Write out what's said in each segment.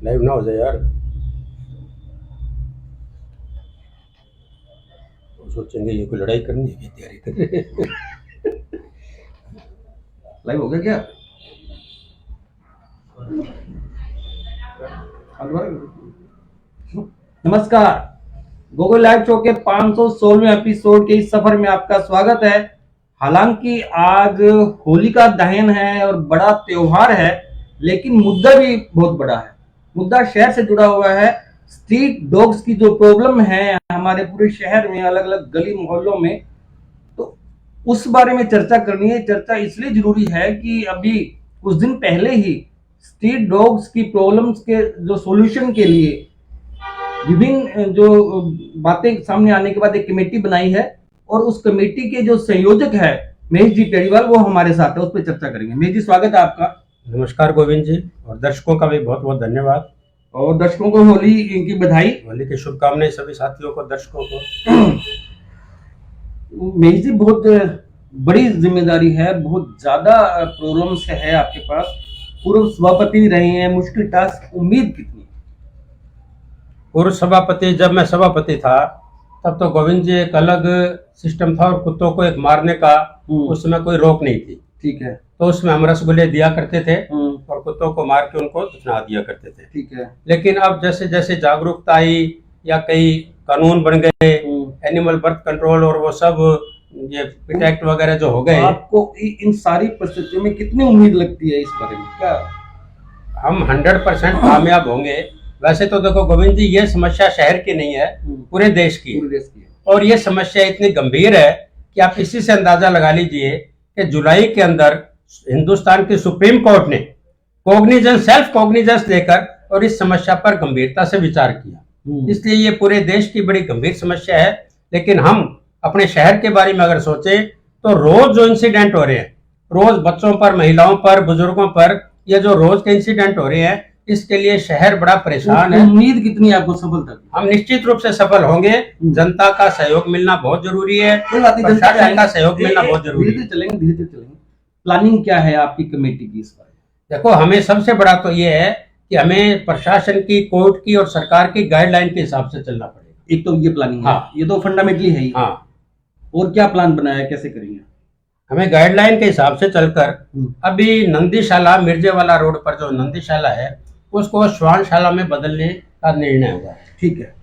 Live ना हो जाए यार, वो सोचेंगे ये कोई लड़ाई करनी है, तैयारी कर रहे हैं। लाइव हो गया क्या? नमस्कार, गूगल लाइव शो के 516वें एपिसोड के इस सफर में आपका स्वागत है। हालांकि आज होली का दहन है और बड़ा त्योहार है, लेकिन मुद्दा भी बहुत बड़ा है। मुद्दा शहर से जुड़ा हुआ है। स्ट्रीट डॉग्स की जो प्रॉब्लम है हमारे पूरे शहर में, अलग अलग गली मोहल्लों में, तो उस बारे में चर्चा करनी है। चर्चा इसलिए जरूरी है कि अभी कुछ दिन पहले ही स्ट्रीट डॉग्स की प्रॉब्लम्स के जो सॉल्यूशन के लिए विभिन्न जो बातें सामने आने के बाद एक कमेटी बनाई है, और उस कमेटी के जो संयोजक है महेश जी पेड़ीवाल, वो हमारे साथ है, उस पर चर्चा करेंगे। महेश जी, स्वागत है आपका। नमस्कार गोविंद जी, और दर्शकों का भी बहुत बहुत धन्यवाद, और दर्शकों को होली की बधाई, होली की शुभकामनाएं सभी साथियों को, दर्शकों को। महेश जी, बहुत बड़ी जिम्मेदारी है, बहुत ज्यादा प्रॉब्लम्स है आपके पास। पूर्व सभापति रहे हैं, मुश्किल टास्क, उम्मीद कितनी? पूर्व सभापति, जब मैं सभापति था तब तो गोविंद जी एक अलग सिस्टम था, और कुत्तों को एक मारने का उस समय कोई रोक नहीं थी। ठीक है। तो उसमें हम रसगुल्ले दिया करते थे और कुत्तों को मार के उनको दफना दिया करते थे। ठीक है। लेकिन अब जैसे जैसे जागरूकता आई या कई कानून बन गए, एनिमल बर्थ कंट्रोल और वो सब, ये पिट एक्ट वगैरह जो हो गए, आपको इन सारी परिस्थितियों में कितनी उम्मीद लगती है इस बारे में? क्या हम 100% कामयाब होंगे? वैसे तो देखो गोविंद जी, ये समस्या शहर की नहीं है, पूरे देश की है। और ये समस्या इतनी गंभीर है कि आप इसी से अंदाजा लगा लीजिए कि जुलाई के अंदर हिंदुस्तान की सुप्रीम कोर्ट ने सेल्फ कॉग्निजेंस लेकर और इस समस्या पर गंभीरता से विचार किया। इसलिए ये पूरे देश की बड़ी गंभीर समस्या है। लेकिन हम अपने शहर के बारे में अगर सोचे तो रोज जो इंसिडेंट हो रहे हैं, रोज बच्चों पर, महिलाओं पर, बुजुर्गों पर, ये जो रोज के इंसिडेंट हो रहे हैं, इसके लिए शहर बड़ा परेशान है। उम्मीद कितनी है आपको सफलता की? हम निश्चित रूप से सफल होंगे। जनता का सहयोग मिलना बहुत जरूरी है, प्रशासन का सहयोग मिलना बहुत जरूरी है। धीरे चलेंगे। प्लानिंग क्या है आपकी कमेटी की इस बार? देखो, हमें सबसे बड़ा तो ये है कि हमें प्रशासन की, कोर्ट की और सरकार की गाइडलाइन के हिसाब से चलना पड़ेगा। एक तो ये प्लानिंग है। हाँ, ये तो फंडामेंटली है ही। हाँ। और क्या प्लान बनाया है, कैसे करेंगे? हमें गाइडलाइन के हिसाब से चलकर अभी नंदीशाला, मिर्जेवाला रोड पर जो नंदीशाला है, उसको श्वानशाला में बदलने का निर्णय हुआ है। ठीक है।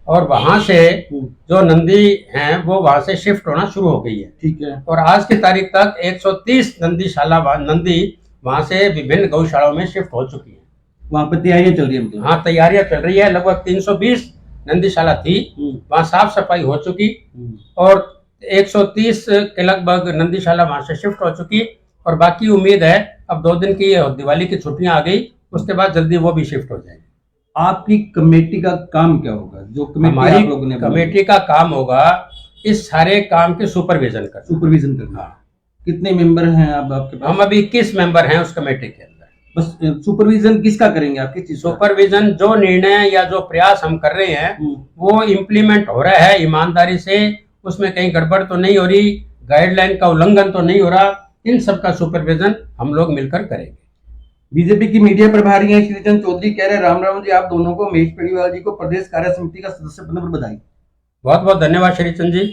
और वहां से जो नंदी हैं वो वहां से शिफ्ट होना शुरू हो गई है। ठीक है। और आज की तारीख तक 130 नंदी वहां से विभिन्न गौशालाओं में शिफ्ट हो चुकी है। वहां पर तैयारियां चल रही है? हाँ, तैयारियां चल रही है। लगभग 320 नंदीशाला थी, वहां साफ सफाई हो चुकी, और 130 के लगभग नंदीशाला वहां से शिफ्ट हो चुकी। और बाकी उम्मीद है, अब 2 दिन की दिवाली की छुट्टियां आ गई, उसके बाद जल्दी वो भी शिफ्ट हो जाएगी। आपकी कमेटी का काम क्या होगा? जो हमारी कमेटी का काम होगा इस सारे काम के सुपरविजन करना। कितने मेंबर हैं अब आपके पास? हम अभी 21 मेंबर हैं उस कमेटी के अंदर। बस सुपरविजन किसका करेंगे आप? किस चीज? सुपरविजन जो निर्णय या जो प्रयास हम कर रहे हैं वो इम्प्लीमेंट हो रहा है ईमानदारी से, उसमें कहीं गड़बड़ तो नहीं हो रही, गाइडलाइन का उल्लंघन तो नहीं हो रहा। इन सब का सुपरविजन हम लोग मिलकर करेंगे। बीजेपी की मीडिया प्रभारी हैं श्रीचंद चौधरी कह रहे हैं, राम राम जी, आप दोनों को, महेश पेड़ीवाल जी को, प्रदेश कार्य समिति का सदस्य बनने पर बधाई। बहुत बहुत धन्यवाद श्रीचंद जी।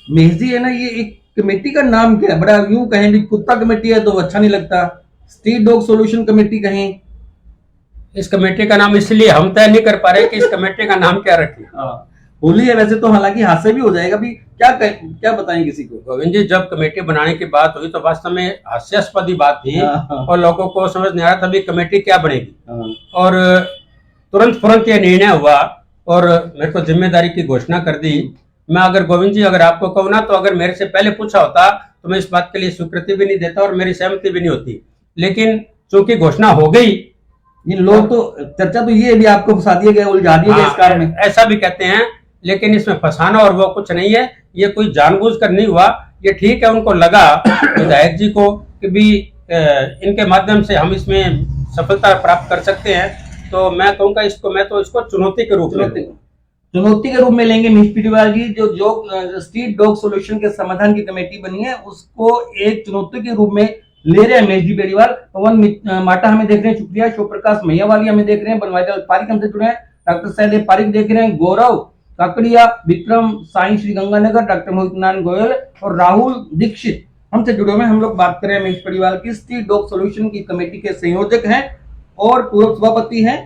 महेश जी, है ना, ये एक कमेटी का नाम क्या है? बड़ा यूं कहें भी कुत्ता कमेटी है तो अच्छा नहीं लगता, स्ट्रीट डॉग सॉल्यूशन कमेटी कहें। इस कमेटी का नाम इसलिए हम तय नहीं कर पा रहे कि इस कमेटी का नाम क्या रखें। होली है वैसे तो, हालांकि हादसे भी हो जाएगा भी, क्या बताएं किसी को? गोविंद जी, जब कमेटी बनाने की बात हुई तो वास्तव में हास्यास्पद ही बात थी, और लोगों को समझ नहीं आ रहा था भी कमेटी क्या बनेगी। और तुरंत ये निर्णय हुआ और मेरे को जिम्मेदारी की घोषणा कर दी। मैं अगर गोविंद जी, अगर आपको कहूँ ना, तो अगर मेरे से पहले पूछा होता तो मैं इस बात के लिए स्वीकृति भी नहीं देता और मेरी सहमति भी नहीं होती। लेकिन चूंकि घोषणा हो गई, इन लोग तो चर्चा तो ये भी आपको फंसा दिया गया, उलझा दिया गया इस कार्य में, ऐसा भी कहते हैं। लेकिन इसमें फंसाना और वो कुछ नहीं है, ये कोई जानबूझकर नहीं हुआ। ये ठीक है, उनको लगा विधायक जी को कि भी इनके माध्यम से हम इसमें सफलता प्राप्त कर सकते हैं, तो मैं कहूँगा इसको चुनौती के रूप में लेंगे। महेश पेड़ीवाल जी, जो स्ट्रीट डॉग सॉल्यूशन के समाधान की कमेटी बनी है, उसको एक चुनौती के रूप में ले रहे हैं महेश बेड़ीवाल। पवन माटा हमें देख रहे हैं, शुक्रिया। शिव प्रकाश मैयावाली हमें देख रहे हैं, बनवारीलाल पारिक हमसे जुड़े हैं, डॉक्टर सहदेव पारिक देख रहे हैं, गौरव काकड़िया, विक्रम साई श्रीगंगानगर, डॉक्टर मोहित नारायण गोयल और राहुल दीक्षित हमसे जुड़े हुए हैं। हम लोग बात कर रहे हैं महेश बेड़ीवाल की, स्ट्रीट डॉग सोल्यूशन की कमेटी के संयोजक हैं और पूर्व सभापति हैं।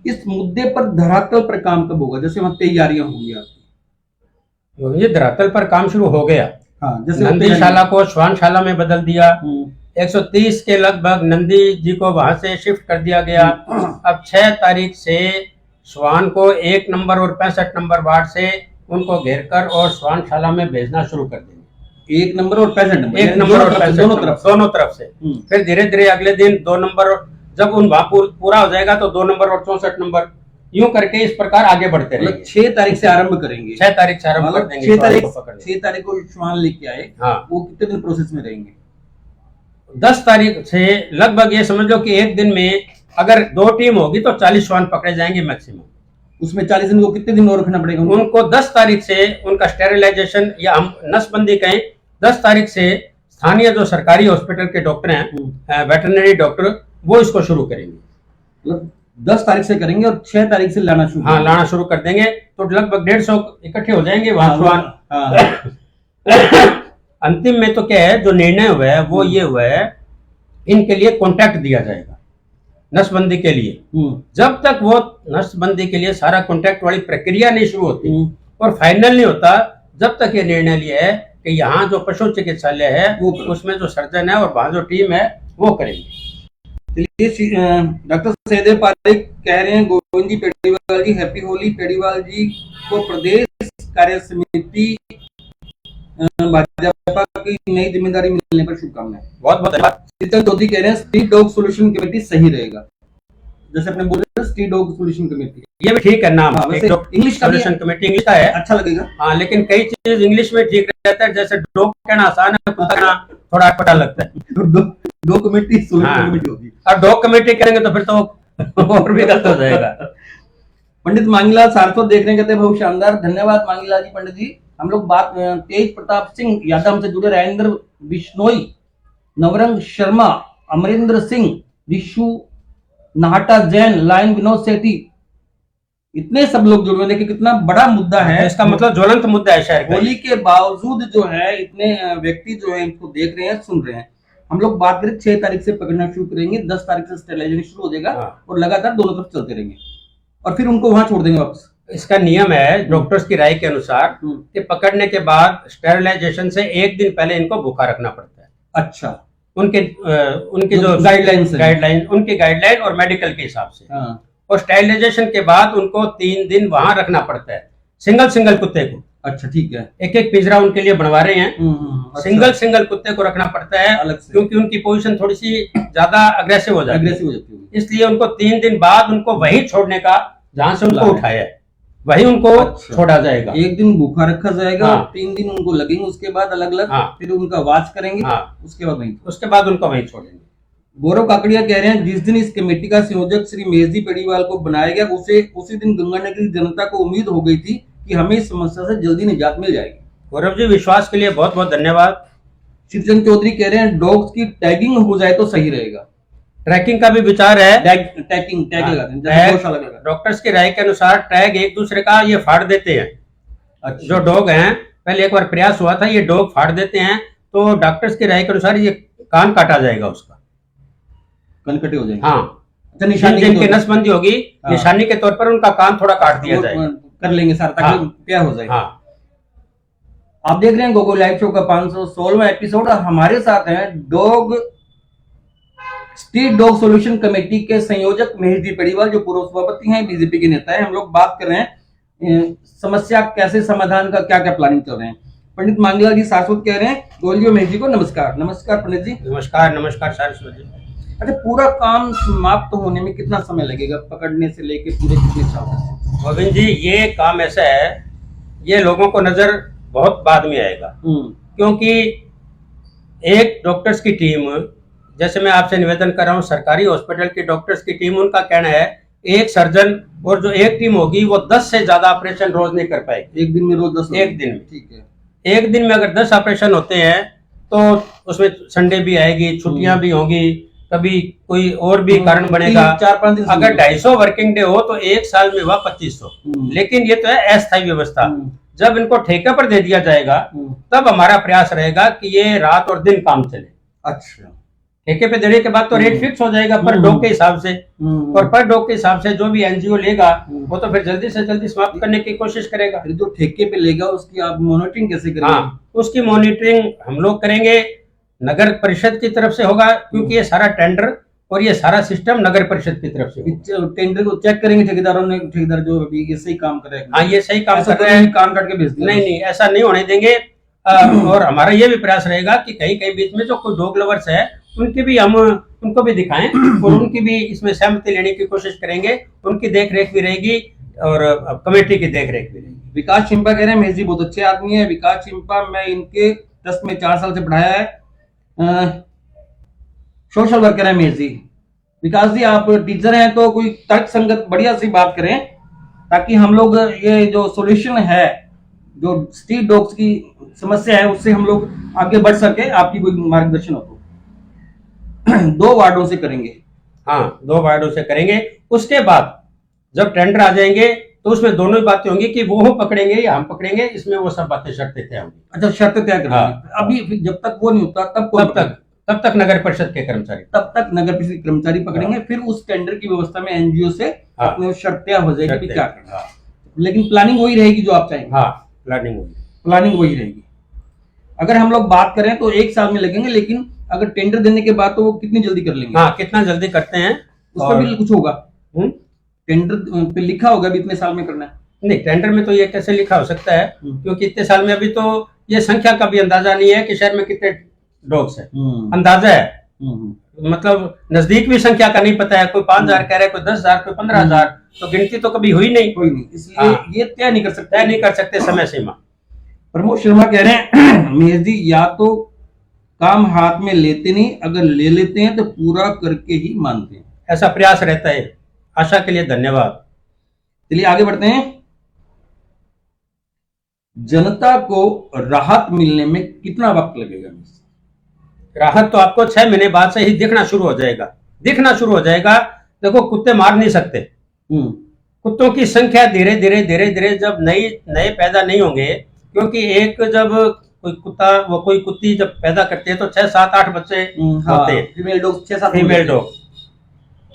इस मुद्दे पर धरातल पर काम कब होगा? जैसे वहां तैयारियां होंगी आपकी। ये धरातल पर काम शुरू हो गया। हाँ, जैसे नंदीशाला को श्वानशाला में बदल दिया। 130 के लगभग नंदी जी को वहां से शिफ्ट कर दिया गया। अब 6 तारीख से श्वान को 1 नंबर और 65 नंबर वार्ड से उनको घेरकर और श्वानशाला में भेजना शुरू कर देंगे। 1 नंबर और 65 नंबर, 1 नंबर और 65 दोनों तरफ से। फिर धीरे धीरे अगले दिन 2 नंबर, जब उन पूरा हो जाएगा तो 2 नंबर और 64 नंबर, यूं करके इस प्रकार आगे बढ़ते रहेंगे। 6 तारीख से आरंभ करेंगे। 6 तारीख से आरंभ कर देंगे। 6 तारीख को श्वान लेके आए। हाँ, वो कितने दिन प्रोसेस में रहेंगे? 10 तारीख से लगभग ये समझ लो कि एक दिन में अगर 2 टीम होगी तो 40 श्वान पकड़े जाएंगे मैक्सिमम। उसमें 40 दिन को कितने दिन और रखना पड़ेगा उनको? 10 तारीख से उनका स्टेरिलाइजेशन या हम नसबंदी कहें, 10 तारीख से स्थानीय जो सरकारी हॉस्पिटल के डॉक्टर हैं, वेटरनरी डॉक्टर, वो इसको शुरू करेंगे। मतलब 10 तारीख से करेंगे और 6 तारीख से लाना शुरू। हाँ, लाना शुरू कर देंगे तो लगभग 150 इकट्ठे हो जाएंगे वहां श्वान। अंतिम में तो क्या है, जो निर्णय हुआ है वो ये हुआ है, इनके लिए कॉन्ट्रैक्ट दिया जाएगा नसबंदी के लिए। जब तक वो नसबंदी के लिए सारा कॉन्ट्रैक्ट वाली प्रक्रिया नहीं शुरू होती और फाइनल नहीं होता, जब तक ये निर्णय लिया है कि यहाँ जो पशु चिकित्सालय है वो उसमें जो सर्जन है और वहां जो टीम है वो करेंगे। डॉक्टर सहदेव पारिक कह रहे हैं, गोविंद जी पेड़ीवाल जी हैप्पी होली। पेड़ीवाल जी को प्रदेश कार्य समिति भाजपा की नई जिम्मेदारी मिलने पर शुभकामनाएं। बहुत बहुत धन्यवाद। शीतल चौधरी कह रहे हैं स्ट्रीट डॉग सोल्यूशन कमेटी सही रहेगा। जैसे अपने बोल रहे हैं स्ट्रीट डॉग सोल्यूशन कमेटी, ये भी ठीक है नाम। इंग्लिश का सोल्यूशन कमेटी इंग्लिश का है, अच्छा लगेगा। हाँ, लेकिन कई चीज इंग्लिश में ठीक रहता है। जैसे डॉग कहना आसान है, कुत्ता कहना थोड़ा अटपटा लगता है। डॉग कमेटी सोल्यूशन कमेटी होगी। अब डॉग कमेटी करेंगे तो फिर तो और भी गलत हो जाएगा। पंडित मांगीलाल सारस्वत देख रहे हैं, कहते हैं बहुत शानदार, धन्यवाद मांगीलाल जी। पंडित जी हम लोग बात तेज प्रताप सिंह यादव हमसे जुड़े, राजेंद्र बिश्नोई, नवरंग शर्मा, अमरिंद्र सिंह, विशु नाहटा जैन, लाइन विनोद सेठी, इतने सब लोग जुड़े हुए। देखिए कितना बड़ा मुद्दा है, इसका मतलब ज्वलंत मुद्दा है शहर का। होली के बावजूद जो है इतने व्यक्ति जो है इनको देख रहे हैं, सुन रहे हैं। हम लोग बात करें 6 तारीख से पकड़ना शुरू करेंगे, 10 तारीख से स्टेरिलाइजेशन शुरू हो जाएगा और लगातार दोनों तरफ चलते रहेंगे और फिर उनको वहां छोड़ देंगे वापस। इसका नियम है डॉक्टर्स की राय के अनुसार कि पकड़ने के बाद स्टेरिलाइजेशन से 1 दिन पहले इनको भूखा रखना पड़ता है। अच्छा, उनके जो गाइडलाइन उनकी गाइडलाइन और मेडिकल के हिसाब से। और स्टेरिलाइजेशन के बाद उनको 3 दिन वहां रखना पड़ता है, सिंगल कुत्ते को। अच्छा, ठीक है। एक पिंजरा उनके लिए बनवा रहे हैं। अच्छा। सिंगल कुत्ते को रखना पड़ता है अलग से, क्योंकि उनकी पोजीशन थोड़ी सी ज्यादा अग्रेसिव हो जाती है। इसलिए उनको 3 दिन बाद उनको वही छोड़ने का, जहां से उनको उठाया है वही उनको छोड़ा जाएगा। 1 दिन भूखा रखा जाएगा और 3 दिन उनको लगेंगे, उसके बाद अलग अलग फिर उनका वाच करेंगे, उसके बाद उनको वहीं छोड़ेंगे। गौरव काकड़िया कह रहे हैं, जिस दिन इस कमेटी का संयोजक श्री महेश पेड़ीवाल को बनाया गया उसी दिन गंगानगर की जनता को उम्मीद हो गई थी कि हमें इस समस्या से जल्दी निजात मिल जाएगी। गौरव जी, विश्वास के लिए बहुत बहुत धन्यवाद। श्रीचंद चौधरी कह रहे हैं, डॉग्स की टैगिंग हो जाए तो सही रहेगा। ट्रैकिंग का भी विचार है। टैग लगाते हैं। डॉक्टर्स की राय के अनुसार टैग एक दूसरे का ये फाड़ देते हैं। अच्छा। जो डॉग हैं, पहले एक बार प्रयास हुआ था, ये डॉग फाड़ देते हैं, तो डॉक्टर्स की राय के अनुसार ये कान काटा जाएगा, उसका कान कटे हो जाएंगे। हाँ, अच्छा, निशानी जिनकी नसबंदी होगी, निशानी के तौर पर उनका कान थोड़ा काट दिया जाएगा, कर लेंगे सर, ताकि क्या हो जाएगा। हाँ। आप देख रहे हैं गोगो लाइव शो का 516वां एपिसोड। हमारे साथ हैं स्ट्रीट डॉग सोल्यूशन कमेटी के संयोजक महेश जी पेड़ीवाल, जो पूर्व सभापति हैं, बीजेपी के नेता हैं। हम लोग बात कर रहे हैं समस्या कैसे समाधान का, क्या क्या प्लानिंग कर रहे हैं। पंडित मांगीलाल जी सारस्वत कह रहे हैं, गोयल जी और महेश जी को नमस्कार। नमस्कार पंडित जी। नमस्कार सारस्वत जी। अच्छा, पूरा काम समाप्त होने में कितना समय लगेगा, पकड़ने से लेकर पूरे कितने साल तक? गोविंद जी, ये काम ऐसा है, ये लोगों को नजर बहुत बाद में आएगा, क्योंकि एक डॉक्टर्स की टीम, जैसे मैं आपसे निवेदन कर रहा हूँ, सरकारी हॉस्पिटल की डॉक्टर्स की टीम, उनका कहना है एक सर्जन और जो एक टीम होगी वो 10 से ज्यादा ऑपरेशन रोज नहीं कर पाएगी। एक दिन में रोज 10? एक दिन में, ठीक है। एक दिन में अगर 10 ऑपरेशन होते हैं तो उसमें संडे भी आएगी, छुट्टियां भी होंगी, कभी कोई और भी कारण बनेगा। 4-5 दिन अगर 250 वर्किंग डे हो तो एक साल में हुआ 2500। लेकिन ये तो है अस्थायी व्यवस्था। जब इनको ठेके पर दे दिया जाएगा तब हमारा प्रयास रहेगा कि ये रात और दिन काम चले। अच्छा, ठेके पे देने के बाद तो रेट फिक्स हो जाएगा पर डॉग के हिसाब से, और पर डॉग के हिसाब से जो भी एनजीओ लेगा वो तो फिर जल्दी से जल्दी समाप्त करने की कोशिश करेगा। फिर जो ठेके पे लेगा उसकी आप मॉनिटरिंग कैसे करेंगे? हाँ, उसकी मॉनिटरिंग हम लोग करेंगे, नगर परिषद की तरफ से होगा, क्योंकि ये सारा टेंडर और ये सारा सिस्टम नगर परिषद की तरफ से होगा। टेंडर को चेक करेंगे ठेकेदारों ने, ठेकेदार जो अभी ये सही काम कर रहे हैं। हाँ, ये सही काम ऐसा कर रहे हैं, कान काट के भेज दिया? नहीं नहीं, ऐसा नहीं होने देंगे। और हमारा ये भी प्रयास रहेगा कि कहीं कहीं बीच में जो कोई डॉग लवर्स है उनकी भी हम उनको भी दिखाएं और उनकी भी इसमें सहमति लेने की कोशिश करेंगे। उनकी देख रेख भी रहेगी और कमेटी की देख रेख भी रहेगी। विकास चिंपा कह रहे हैं मेहर जी बहुत अच्छे आदमी है। विकास चिंपा मैं इनके 10 में 4 साल से पढ़ाया है। सोशल वर्कर है मेहर जी। विकास जी आप टीचर हैं तो कोई तर्क संगत बढ़िया सी बात करें ताकि हम लोग ये जो सॉल्यूशन है जो स्ट्रीट डॉग्स की समस्या है उससे हम लोग आगे बढ़ सके। आपकी कोई मार्गदर्शन हो तो 2 वार्डों से करेंगे। हाँ, 2 वार्डों से करेंगे। उसके बाद जब टेंडर आ जाएंगे तो उसमें दोनों ही बातें होंगी कि वो पकड़ेंगे या हम पकड़ेंगे, इसमें वो सब बातें शर्तें तय होंगी। अच्छा, शर्तें तय करेंगे। हाँ। अभी जब तक वो नहीं होता तब तक नगर परिषद के कर्मचारी, तब तक नगर परिषद कर्मचारी पकड़ेंगे। हाँ। फिर उस टेंडर की व्यवस्था में एनजीओ से हाँ। अपने शर्तें हो जाएगी कि क्या करना। हाँ। लेकिन प्लानिंग वही रहेगी जो आप चाहेंगे। हाँ, प्लानिंग होगी, प्लानिंग वही रहेगी। अगर हम लोग बात करें तो 1 साल में लगेंगे, लेकिन अगर टेंडर देने के बाद तो वो कितनी जल्दी कर लेंगे? हाँ, कितना जल्दी करते हैं उसका भी कुछ होगा? टेंडर पे लिखा होगा भी इतने साल में करना है? नहीं, टेंडर में तो ये कैसे लिखा हो सकता है, क्योंकि इतने साल में अभी तो ये संख्या का भी अंदाजा नहीं है कि शहर में कितने डॉग्स है। अंदाजा है, मतलब नजदीक भी संख्या का नहीं पता है। कोई 5000 कह रहा है, कोई 10,000, कोई 15,000, तो गिनती तो कभी हुई नहीं। इसलिए ये तय नहीं कर सकते समय सीमा। प्रमोद शर्मा कह रहे हैं मेहर जी या तो काम हाथ में लेते नहीं, अगर ले लेते हैं तो पूरा करके ही मानते हैं। ऐसा प्रयास रहता है। आशा के लिए धन्यवाद। चलिए आगे बढ़ते हैं। जनता को राहत मिलने में कितना वक्त लगेगा? राहत तो आपको 6 महीने बाद से ही दिखना शुरू हो जाएगा। देखो, कुत्ते मार नहीं सकते। कुत्तों की संख्या धीरे धीरे जब नए पैदा नहीं होंगे, क्योंकि एक जब कोई कुत्ती जब पैदा करती है तो 6, 7, 8 बच्चे होते हैं। Female dog 6-7 female dog.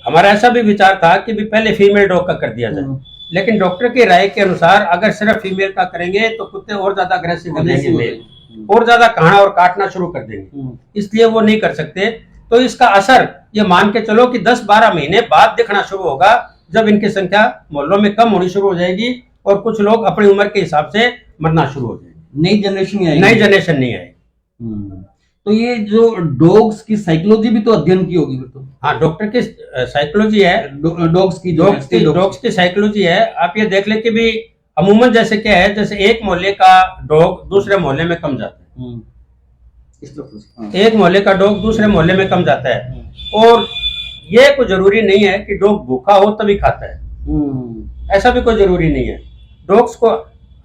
हमारा ऐसा भी विचार था कि भी पहले फीमेल डॉग का कर दिया जाए, लेकिन डॉक्टर की राय के अनुसार अगर सिर्फ फीमेल का करेंगे तो कुत्ते और ज्यादा अग्रेसिव हो जाएंगे, और ज्यादा खाना और काटना शुरू कर देंगे, इसलिए वो नहीं कर सकते। तो इसका असर ये मान के चलो कि 10-12 महीने बाद दिखना शुरू होगा, जब इनकी संख्या मोहल्लों में कम होनी शुरू हो जाएगी और कुछ लोग अपनी उम्र के हिसाब से मरना शुरू हो जाएंगे। नई जनरेशन नहीं आएगी। तो ये जो डॉग्स की साइकोलॉजी भी तो अध्ययन की होगी फिर तो? हाँ, डॉक्टर की साइकोलॉजी है, डॉग्स की साइकोलॉजी है। आप ये देख लें कि भी अमूमन जैसे क्या है, जैसे एक मोहल्ले का डॉग दूसरे मोहल्ले में कम जाता है, एक मोहल्ले का डॉग दूसरे मोहल्ले में कम जाता है। और ये कोई जरूरी नहीं है कि डॉग भूखा हो तभी खाता है, ऐसा भी कोई जरूरी नहीं है। डॉग्स को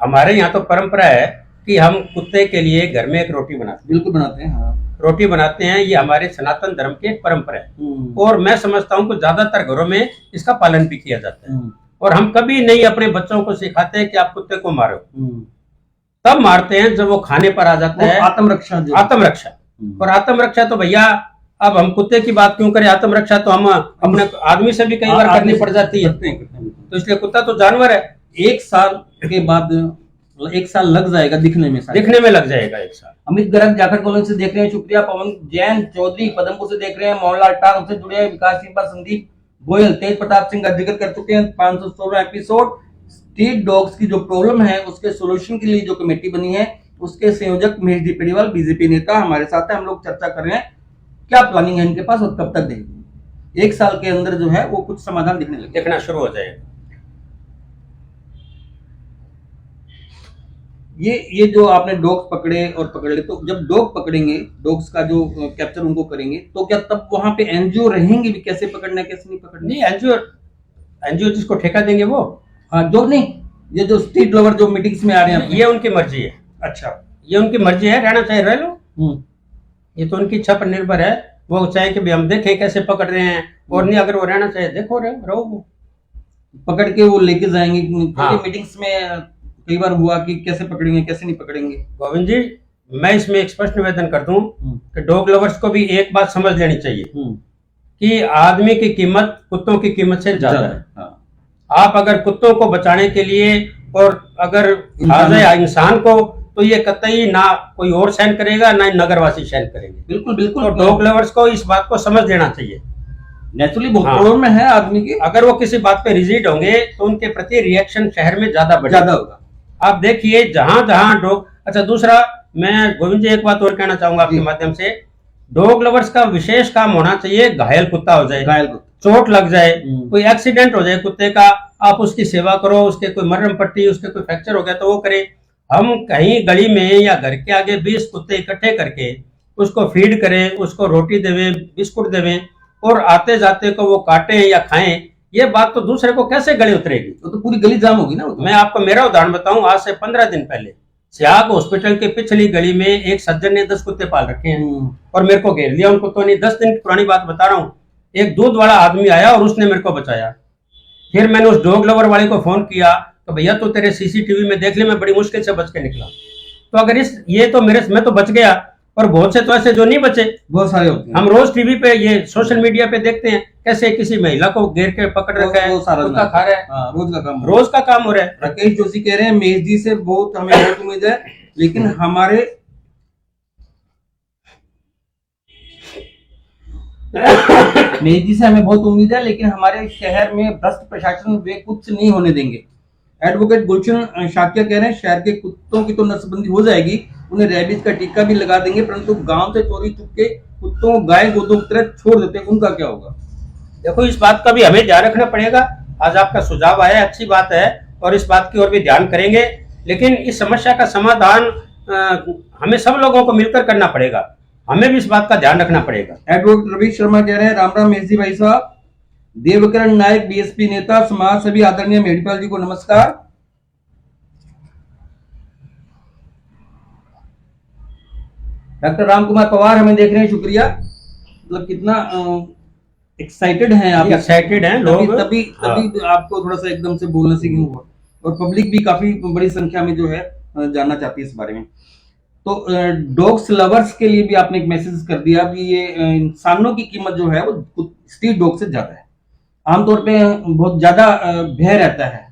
हमारे यहाँ तो परंपरा है कि हम कुत्ते के लिए घर में एक रोटी बनाते हैं। बिल्कुल बनाते हैं। हाँ। रोटी बनाते हैं, ये हमारे सनातन धर्म की एक परंपरा है और मैं समझता हूँ कि ज्यादातर घरों में इसका पालन भी किया जाता है। और हम कभी नहीं अपने बच्चों को सिखाते कि आप कुत्ते को मारो, तब मारते हैं जब वो खाने पर आ जाता है। आत्मरक्षा। और आत्मरक्षा तो भैया अब हम कुत्ते की बात क्यों करें, आत्मरक्षा तो हम अपने आदमी से भी कई बार करनी पड़ जाती है। तो इसलिए कुत्ता तो जानवर है। 1 साल के बाद 1 साल लग जाएगा दिखने में लग जाएगा 1 साल। अमित गर्ग जाखड़ कॉलोनी से देख रहे हैं, शुक्रिया। पवन जैन चौधरी पदमपुर से देख रहे हैं, मोहनलाल टांग हमसे जुड़े हैं, विकास सिंह, संदीप गोयल, तेज प्रताप सिंह का जिक्र कर चुके हैं। 516 एपिसोड। स्ट्रीट डॉग्स की जो प्रॉब्लम है उसके सोल्यूशन के लिए जो कमेटी बनी है उसके संयोजक महेश डी पेड़ीवाल बीजेपी नेता हमारे साथ है। हम लोग चर्चा कर रहे हैं क्या प्लानिंग है इनके पास और कब तक देंगे। 1 साल के अंदर जो है वो कुछ समाधान दिखना शुरू हो जाएगा। ये जो आपने डॉग्स पकड़े और पकड़ ले, तो जब डॉग पकड़ेंगे, डॉग्स का जो कैप्चर उनको करेंगे, तो क्या तब वहां पे एनजीओ रहेंगे भी कैसे पकड़ना है कैसे नहीं पकड़ना? नहीं, एनजीओ जिसको ठेका देंगे वो। हाँ, जो नहीं, ये जो स्ट्रीट लवर जो मीटिंग्स में आ रहे हैं ये उनकी मर्जी है। अच्छा, ये उनकी मर्जी है, रहना चाहिए रह लो। ये तो उनकी इच्छा पर निर्भर है। वो चाहे कि भी हम देखें कैसे पकड़ रहे हैं, और नहीं अगर वो रहना चाहे देखो रहो वो पकड़ के वो लेके जाएंगे, क्योंकि हाँ। मीटिंग्स में कई बार हुआ कि कैसे पकड़ेंगे कैसे नहीं पकड़ेंगे। गोविंद जी, मैं इसमें एक स्पष्ट निवेदन कर दूं कि डॉग लवर्स को भी एक बात समझ लेनी चाहिए कि आदमी की कीमत कुत्तों की कीमत से ज्यादा है। हाँ। आप अगर कुत्तों को बचाने के लिए और अगर इंसान को, तो ये कतई ना कोई और सहन करेगा ना नगरवासी सहन करेंगे। बिल्कुल बिल्कुल। तो डॉग लवर्स को इस बात को समझ लेना चाहिए। नेचुरली बहुत प्रॉब्लम में है आदमी की। अगर वो किसी बात पे रिजिड होंगे तो उनके प्रति रिएक्शन शहर में ज्यादा होगा। आप देखिए जहां जहां डॉग। अच्छा, दूसरा मैं गोविंद जी एक बात और कहना चाहूंगा आपके माध्यम से, डॉग लवर्स का विशेष काम होना चाहिए, घायल कुत्ता हो जाए, चोट लग जाए, कोई एक्सीडेंट हो जाए कुत्ते का, आप उसकी सेवा करो, उसके कोई मरहम पट्टी, उसके कोई फ्रैक्चर हो गया तो वो करे। हम कहीं गली में या घर के आगे 20 कुत्ते इकट्ठे करके उसको फीड करें, उसको रोटी देवें, बिस्कुट देवें, और आते जाते को वो काटें या खाएं, ये बात तो दूसरे को कैसे गले उतरेगी? तो पूरी गली जाम होगी ना। मैं आपको मेरा उदाहरण बताऊं, आज से 15 दिन पहले सियाग हॉस्पिटल के पिछली गली में एक सज्जन ने 10 कुत्ते पाल रखे हैं और मेरे को घेर लिया उन कुत्तों ने। 10 दिन की पुरानी बात बता रहा हूँ। एक दूध वाला आदमी आया और उसने मेरे को बचाया। फिर मैंने उस डॉग लवर वाले को फोन किया तो भैया तो तेरे सीसीटीवी में देख ले, मैं बड़ी मुश्किल से बच के निकला। तो अगर ये तो मैं तो बच गया, और बहुत से तो ऐसे जो नहीं बचे, बहुत सारे होते हैं। हम रोज टीवी पे ये सोशल मीडिया पे देखते हैं कैसे किसी महिला को घेर के पकड़ रखा है, कुत्ता खा रहा है। रोज का काम हो रहा है। राकेश जोशी कह रहे हैं मेज जी से हमें बहुत उम्मीद है, लेकिन हमारे मेज जी से हमें बहुत उम्मीद है, लेकिन हमारे शहर में भ्रष्ट प्रशासन वे कुछ नहीं होने देंगे। एडवोकेट गुलशन शाक्या कह रहे हैं शहर के कुत्तों की तो नसबंदी हो जाएगी, उन्हें रेबीज का टीका भी लगा देंगे, परंतु गांव से चोरी चुपके कुत्तों गाय गोदों की तरह छोड़ देते हैं, उनका क्या होगा? देखो, इस बात का भी हमें ध्यान रखना पड़ेगा। आज आपका सुझाव आया, अच्छी बात है, और इस बात की ओर भी ध्यान करेंगे, लेकिन इस समस्या का समाधान हमें सब लोगों को मिलकर करना पड़ेगा। हमें भी इस बात का ध्यान रखना पड़ेगा। एडवोकेट रवि शर्मा कह रहे हैं राम राम मेहजी भाई साहब, देवकरण नायक बीएसपी नेता समाज सेवी आदरणीय मेहड़ीपाल जी को नमस्कार। डॉक्टर राम कुमार पवार हमें देख रहे हैं, शुक्रिया। मतलब कितना एक्साइटेड हैं आप? एक्साइटेड हैं लोग, तभी आपको थोड़ा सा एकदम से बोलने से क्यों हुआ? और पब्लिक भी काफी बड़ी संख्या में जो है जानना चाहती है इस बारे में। तो डॉग्स लवर्स के लिए भी आपने एक मैसेज कर दिया कि ये इंसानों की कीमत जो है वो स्ट्रीट डॉग से ज्यादा है, आमतौर पे बहुत ज्यादा भय रहता है।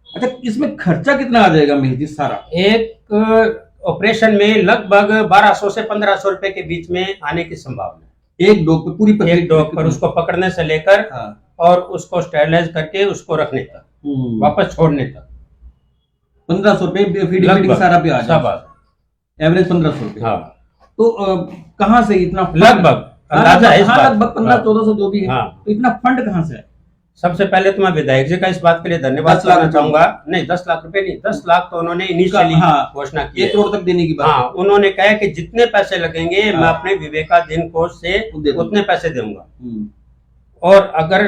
अच्छा, इसमें खर्चा कितना आ जाएगा मेहदी सारा? एक ऑपरेशन में लगभग 1200 से 1500 रुपए के बीच में आने की संभावना है। एक डॉग पे पूरी एक डॉग पर उसको पकड़ने से लेकर और उसको स्टेरलाइज करके उसको रखने तक, वापस छोड़ने तक 1500 रुपए फीडिंग सारा पे आ जाएगा, एवरेज 1500 रुपए। हाँ। तो कहाँ से इतना लगभग अंदाजा है, लगभग 1500-1400 जो भी है। तो इतना फंड कहाँ से है? सबसे पहले तो मैं विधायक जी का इस बात के लिए धन्यवाद करना चाहूंगा। नहीं, 10 लाख रुपए नहीं, 10 लाख तो उन्होंने इनिशियली घोषणा की, 1 करोड़ तक देने की बात। हाँ, उन्होंने कहा कि जितने पैसे लगेंगे मैं अपने विवेकाधीन कोष से उतने पैसे दूंगा। और अगर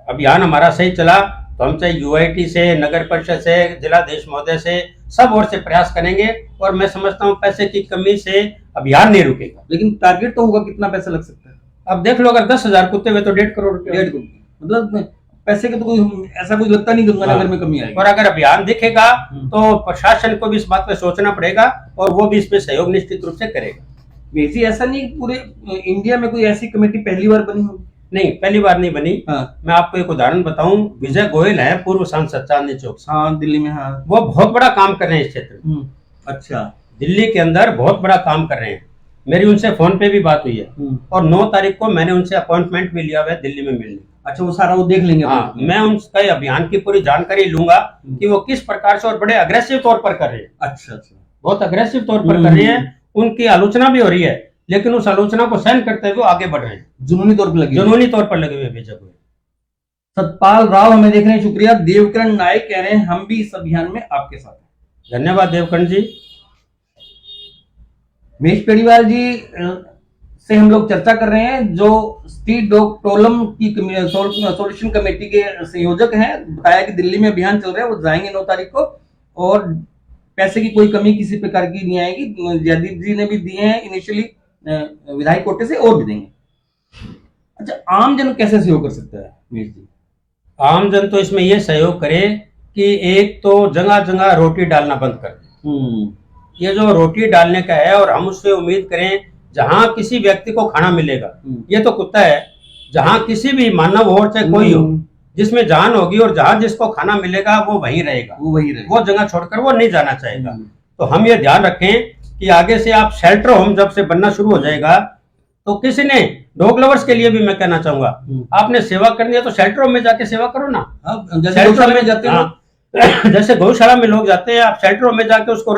अभियान हमारा सही चला तो हम चाहे यूआईटी से, नगर परिषद से, जिलाधीश महोदय से, सब ओर से प्रयास करेंगे, और मैं समझता हूँ पैसे की कमी से अभियान नहीं रुकेगा। लेकिन टारगेट तो होगा, कितना पैसा लग सकता है? अब देख लो, अगर 10,000 कुत्ते हुए तो 1.5 करोड़ रुपए। मतलब पैसे के तो कोई ऐसा कुछ लगता नहीं गंगानगर में कमी आएगी। और अगर अभियान दिखेगा तो प्रशासन को भी इस बात पे सोचना पड़ेगा, और वो भी इसमें सहयोग निश्चित रूप से करेगा। वैसे ऐसा नहीं पूरे इंडिया में कोई ऐसी कमेटी पहली बार बनी होगी? नहीं, पहली बार नहीं बनी। मैं आपको एक उदाहरण बताऊं, विजय गोयल है, पूर्व सांसद चांदनी चौक से। हाँ, दिल्ली में। हाँ, वो बहुत बड़ा काम कर रहे हैं इस क्षेत्र में। अच्छा, दिल्ली के अंदर बहुत बड़ा काम कर रहे हैं। मेरी उनसे फोन पे भी बात हुई है, और 9 तारीख को मैंने उनसे अपॉइंटमेंट भी लिया हुआ है दिल्ली में मिलने। अच्छा, वो सारा वो देख लेंगे। हाँ, मैं उनका अभियान की पूरी जानकारी लूंगा कि वो किस प्रकार से और बड़े अग्रेसिव तौर पर कर रहे हैं। अच्छा, बहुत अग्रेसिव तौर पर कर रहे हैं। उनकी आलोचना भी हो रही है, लेकिन उस आलोचना को सहन करते हुए आगे बढ़ रहे हैं। जुनूनी तौर पर लगे हुए विजय गोयल। सतपाल राव हमें देख रहे हैं, शुक्रिया। देवकरण नायक कह रहे हैं हम भी इस अभियान में आपके साथ हैं। धन्यवाद देवकरण जी। महेश पेड़ीवाल जी से हम लोग चर्चा कर रहे हैं, जो स्ट्रीट डॉग प्रॉब्लम की सॉल्यूशन कमेटी के संयोजक हैं। बताया कि दिल्ली में अभियान चल रहा है, वो जाएंगे 9 तारीख को, और पैसे की कोई कमी किसी प्रकार की नहीं आएगी। जयदीप जी ने भी दिए हैं इनिशियली विधायक कोटे से और भी देंगे। अच्छा, आम जन कैसे सहयोग कर सकता है मीर जी? आम जन तो इसमें ये सहयोग करे कि एक तो जगह जगह रोटी डालना बंद कर दे। ये जो रोटी डालने का है, और हम उससे उम्मीद करें जहां किसी व्यक्ति को खाना मिलेगा, ये तो कुत्ता है, जहां किसी भी मानव हो चाहे कोई हो, जिसमें जान होगी और जहां जिसको खाना मिलेगा वो वहीं रहेगा, वो जगह छोड़कर वो नहीं जाना चाहेगा। तो हम ये ध्यान रखें कि आगे से आप शेल्टर होम जब से बनना शुरू हो जाएगा, तो किसी ने डॉग लवर्स के लिए भी मैं कहना चाहूंगा, आपने सेवा करनी है तो शेल्टर होम में जाके सेवा करो ना। गौशाला में जाते हैं, जैसे गौशाला में लोग जाते हैं, आप शेल्टर होम में जाके उसको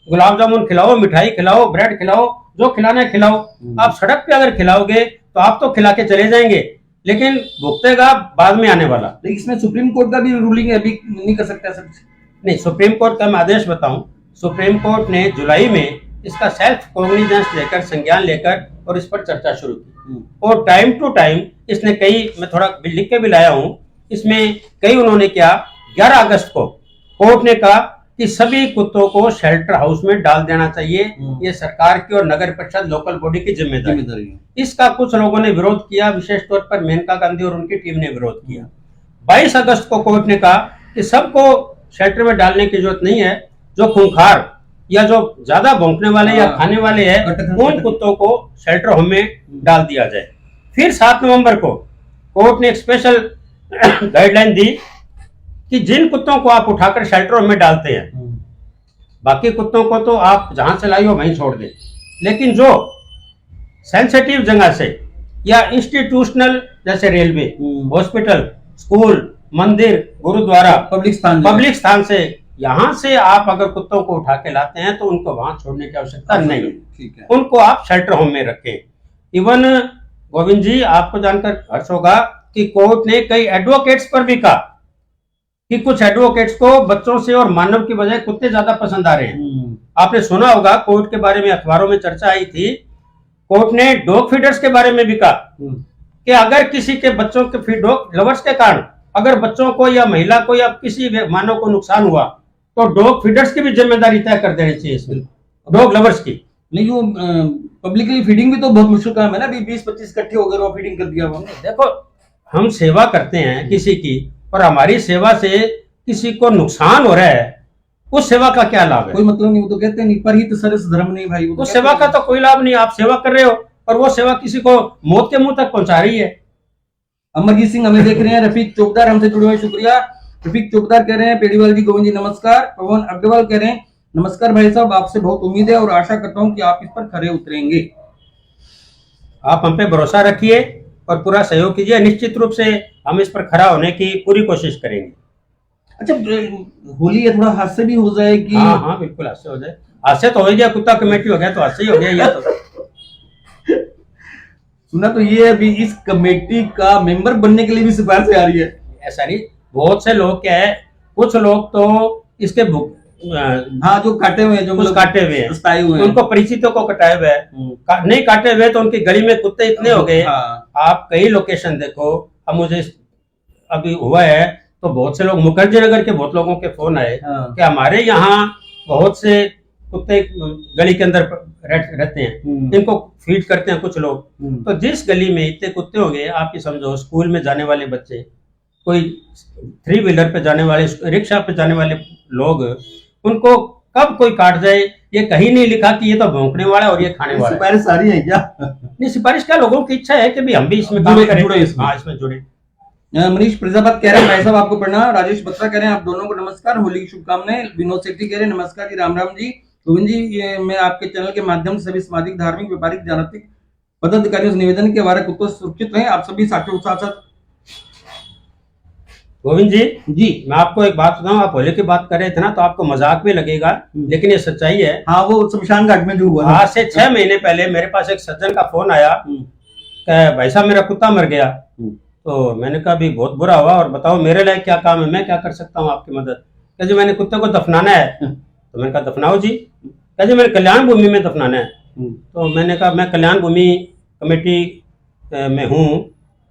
गुलाब जामुन खिलाओ, मिठाई खिलाओ, ब्रेड खिलाओ, जो खिलाना है खिलाओ। आप सड़क पे अगर खिलाओगे तो आप तो खिला के चले जाएंगे, लेकिन भुगतेगा बाद में आने वाला। लेकिन इसमें सुप्रीम कोर्ट का भी रूलिंग है, अभी नहीं कर सकता सर? नहीं, सुप्रीम कोर्ट का मैं आदेश बताऊं, सुप्रीम कोर्ट ने जुलाई में इसका सेल्फ कॉग्निजेंस लेकर, संज्ञान लेकर और इस पर चर्चा शुरू की, और टाइम टू टाइम इसने कई, मैं थोड़ा लिख के भी लाया हूं, इसमें कई उन्होंने क्या, 11 अगस्त को कोर्ट ने कहा कि सभी कुत्तों को शेल्टर हाउस में डाल देना चाहिए, ये सरकार की और नगर परिषद लोकल बॉडी की जिम्मेदारी है। इसका कुछ लोगों ने विरोध किया, विशेष तौर पर मेनका गांधी और उनकी टीम ने विरोध किया। 22 अगस्त को कोर्ट ने कहा कि सबको शेल्टर में डालने की जरूरत नहीं है, जो खूंखार या जो ज्यादा भौंकने वाले या खाने वाले हैं उन कुत्तों को शेल्टर होम में डाल दिया जाए। फिर 7 नवंबर को कोर्ट ने एक स्पेशल गाइडलाइन दी कि जिन कुत्तों को आप उठाकर शेल्टर होम में डालते हैं, बाकी कुत्तों को तो आप जहां से लाई हो वहीं छोड़ दें, लेकिन जो सेंसिटिव जगह से या इंस्टीट्यूशनल जैसे रेलवे, हॉस्पिटल, स्कूल, मंदिर, गुरुद्वारा, पब्लिक स्थान से, यहां से आप अगर कुत्तों को उठा के लाते हैं तो उनको वहां छोड़ने की आवश्यकता नहीं है, उनको आप शेल्टर होम में रखें। इवन गोविंद जी, आपको जानकर हर्ष होगा कि कोर्ट ने कई एडवोकेट्स पर भी कहा कि कुछ एडवोकेट्स को बच्चों से और मानव की बजाय कुत्ते ज्यादा पसंद आ रहे हैं। आपने सुना होगा, कोर्ट के बारे में अखबारों में चर्चा आई थी, कोर्ट ने डॉग फीडर्स के बारे में भी कहा कि अगर किसी के बच्चों के डॉग लवर्स के कारण अगर बच्चों को या महिला को या किसी मानव को नुकसान हुआ तो डॉग फीडर्स की भी जिम्मेदारी तय कर देनी चाहिए इसमें, डॉग लवर्स की। नहीं, वो पब्लिकली फीडिंग भी तो बहुत मुश्किल काम है ना, अभी 20-25 इकट्ठे हो गए वो फीडिंग कर दिया हमने। देखो, हम सेवा करते हैं किसी की, और हमारी सेवा से किसी को नुकसान हो रहा है, उस सेवा का क्या लाभ है? कोई मतलब नहीं, वो तो कहते हैं परहित सरस धर्म नहीं भाई, उस सेवा का तो कोई लाभ नहीं। आप सेवा कर रहे हो और वो सेवा किसी को मौत के मुंह तक पहुंचा रही है। अमरजीत सिंह हमें देख रहे हैं, रफीक चौकदार हमसे जुड़े हुए, शुक्रिया। रफीक चौकदार कह रहे हैं, पेड़ीवाल जी, गोविंद जी नमस्कार। पवन अग्रवाल कह रहे हैं, नमस्कार भाई साहब, आपसे बहुत उम्मीद है और आशा करता हूं कि आप इस पर खरे उतरेंगे। आप हम पे भरोसा रखिए और पूरा सहयोग कीजिए, निश्चित रूप से हम इस पर खरा होने की पूरी कोशिश करेंगे। अच्छा, होली है, थोड़ा हादसे भी हो जाए कि? हाँ, बिल्कुल हादसे हो जाए। हादसे तो हो गया, कुत्ता कमेटी हो गया तो हादसे ही हो गया। ये तो सुना तो ये अभी इस कमेटी का मेंबर बनने के लिए भी सिफारिश आ रही है। ऐसा नहीं, बहुत से लोग क्या है, कुछ लोग तो इसके हाँ, जो काटे हुए हैं, जो कुछ काटे हुए हैं, उनको परिचितों को कटाए हुए हैं, नहीं काटे हुए तो उनकी गली में कुत्ते इतने हो गए। आप कई लोकेशन देखो, अब मुझे अभी हुआ है तो बहुत से लोग, मुखर्जी नगर के बहुत लोगों के फोन आए कि हमारे यहाँ बहुत से कुत्ते गली के अंदर रहते हैं, इनको फीड करते हैं कुछ लोग। तो जिस गली में इतने कुत्ते हो गए, आप ये समझो, स्कूल में जाने वाले बच्चे, कोई 3 व्हीलर पे जाने वाले, रिक्शा पे जाने वाले लोग, उनको कब कोई काट जाए, ये कहीं नहीं लिखा कि ये तो भौंकने वाला है और ये खाने वाला है। सिफारिश सारी है क्या? नहीं, सिफारिश क्या, लोगों की इच्छा है कि भी हम भी इसमें काम करें, इसमें जुड़े। मनीष प्रजापत कह रहे हैं, भाई साहब आपको प्रणाम। राजेश बत्रा कह रहे हैं, आप दोनों को नमस्कार, होली की शुभकामनाएं। विनोद सेठी कह रहे हैं, नमस्कार जी, राम राम जी। गोविंद जी, ये मैं आपके चैनल के माध्यम से सभी सामाजिक, धार्मिक, व्यापारिक, राजनीतिक पदाधिकारियों से निवेदन के हमारे कुत्तों से सुरक्षित रहें। आप सभी साथियों के साथ साथ। गोविंद जी, मैं आपको एक बात बताऊं, आप होली की बात कर रहे थे ना, तो आपको मजाक भी लगेगा, लेकिन ये सच्चाई है। हाँ, वो शमशान घाट में जो हुआ, आज से 6 महीने पहले मेरे पास एक सज्जन का फोन आया कि भाई साहब मेरा कुत्ता मर गया। तो मैंने कहा भी बहुत बुरा हुआ, और बताओ मेरे लिए क्या काम है, मैं क्या कर सकता हूँ आपकी मदद? कह जी मैंने कुत्ते को दफनाना है। तो मैंने कहा दफनाओ जी। कह जी मैंने कल्याण भूमि में दफनाना है। तो मैंने कहा मैं कल्याण भूमि कमेटी में हूँ,